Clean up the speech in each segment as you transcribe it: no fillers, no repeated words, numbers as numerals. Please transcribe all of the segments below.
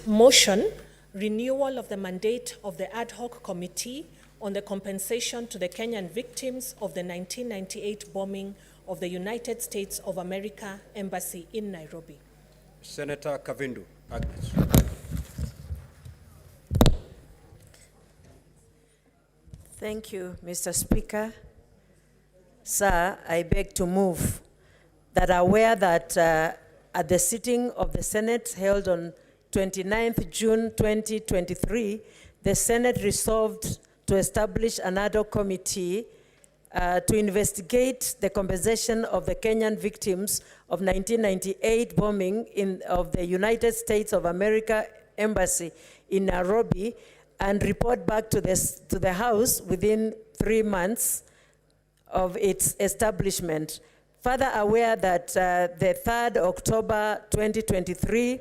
Motion, renewal of the mandate of the ad hoc committee on the compensation to the Kenyan victims of the 1998 bombing of the United States of America Embassy in Nairobi. Senator Kavindu. Agnes. Thank you, Mr. Speaker. Sir, I beg to move that aware that at the sitting of the Senate held on 29th June 2023, the Senate resolved to establish an ad hoc committee to investigate the compensation of the Kenyan victims of 1998 bombing of the United States of America Embassy in Nairobi and report back to the House within 3 months of its establishment. Further aware that the 3rd October 2023,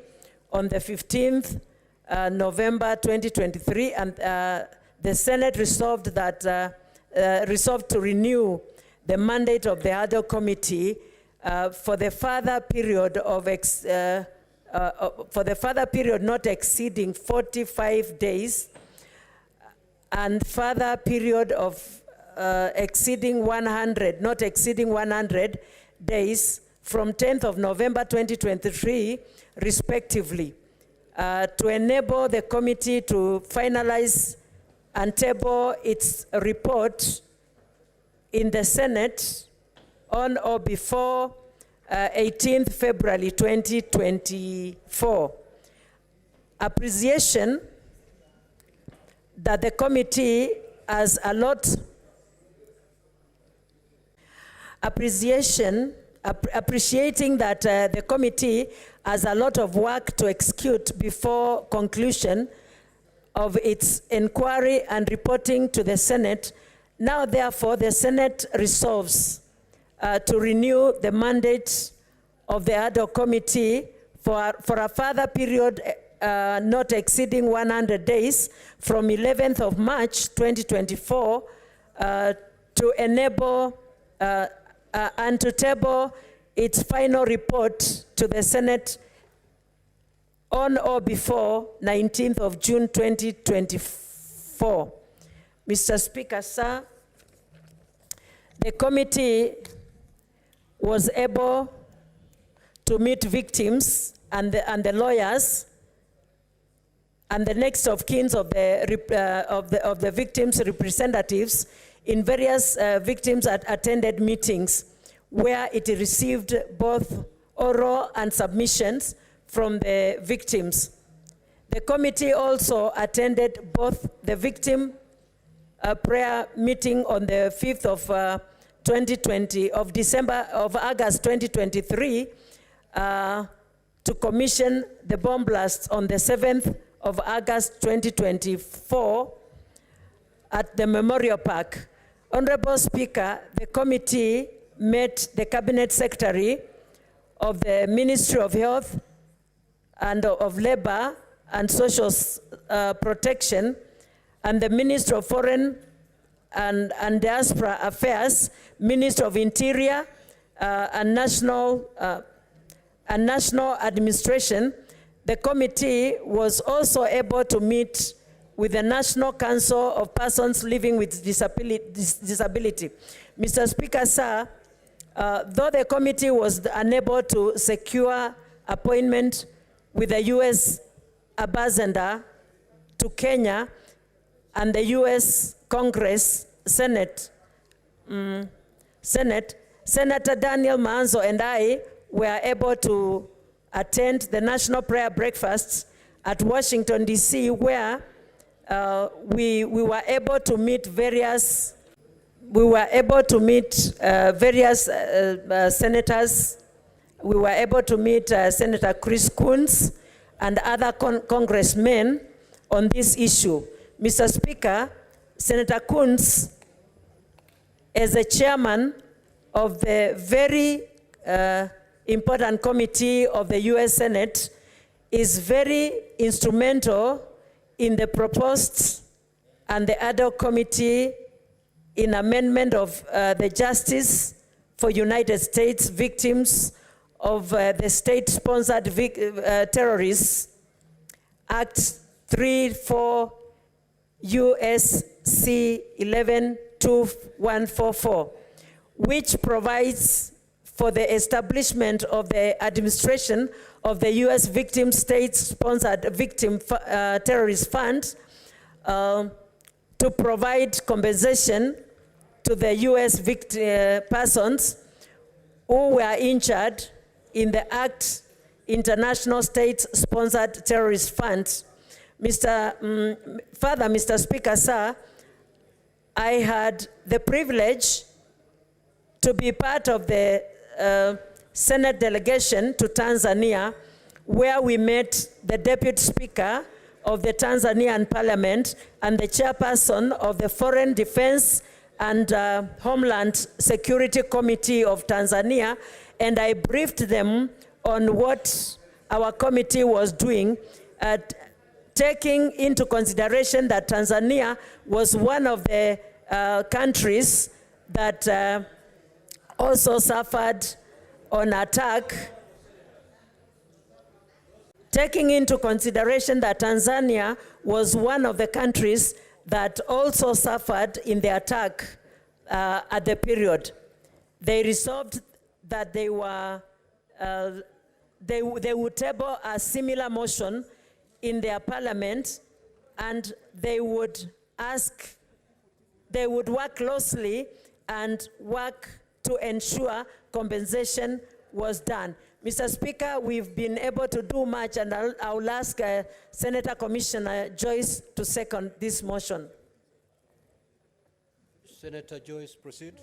on the 15th November 2023, and the Senate resolved to renew the mandate of the ad hoc committee for the further period not exceeding 45 days, and further period of not exceeding 100 days from 10th of November 2023, respectively, to enable the committee to finalize and table its report in the Senate on or before 18th February 2024. Appreciation that the committee has appreciating that the committee has a lot of work to execute before conclusion of its inquiry and reporting to the Senate. Now, therefore, the Senate resolves to renew the mandate of the ad hoc committee for a further period not exceeding 100 days from 11th of March 2024 to enable and to table its final report to the Senate on or before 19th of June 2024. Mr. Speaker, sir, the committee was able to meet victims and the lawyers and the next of kin of the victims' representatives in various victims attended meetings where it received both oral and submissions from the victims. The committee also attended both the victim prayer meeting on the 5th of August 2023 to commission the bomb blasts on the 7th of August 2024 at the Memorial Park. Honorable Speaker, the committee met the Cabinet Secretary of the Ministry of Health and of Labor and Social Protection and the Minister of Foreign and Diaspora Affairs, Minister of Interior and National Administration. The committee was also able to meet with the National Council of Persons Living with Disability. Mr. Speaker, sir, though the committee was unable to secure appointment with the U.S. ambassador to Kenya and the U.S. Congress, Senate, Senator Daniel Manzo and I were able to attend the National Prayer Breakfasts at Washington, D.C., where we were able to meet various senators. We were able to meet Senator Chris Coons and other congressmen on this issue. Mr. Speaker, Senator Coons, as a chairman of the very important committee of the U.S. Senate, is very instrumental in the proposed and the ad hoc committee in amendment of the Justice for United States Victims of the state-sponsored terrorists Act 34 USC 112144, which provides for the establishment of the administration of the U.S. Victim State-Sponsored Victim Terrorist Fund to provide compensation to the U.S. persons who were injured in the Act International State-Sponsored Terrorist Fund. Mr. Speaker, sir, I had the privilege to be part of the Senate delegation to Tanzania, where we met the Deputy Speaker of the Tanzanian Parliament and the Chairperson of the Foreign Defense and Homeland Security Committee of Tanzania, and I briefed them on what our committee was doing, taking into consideration that Tanzania was one of the countries that also suffered an attack. Taking into consideration that Tanzania was one of the countries that also suffered in the attack at the period, they resolved that they would table a similar motion in their parliament, and they would work closely and work to ensure compensation was done. Mr. Speaker, we've been able to do much, and I'll ask Senator Commissioner Joyce to second this motion. Senator Joyce, proceed.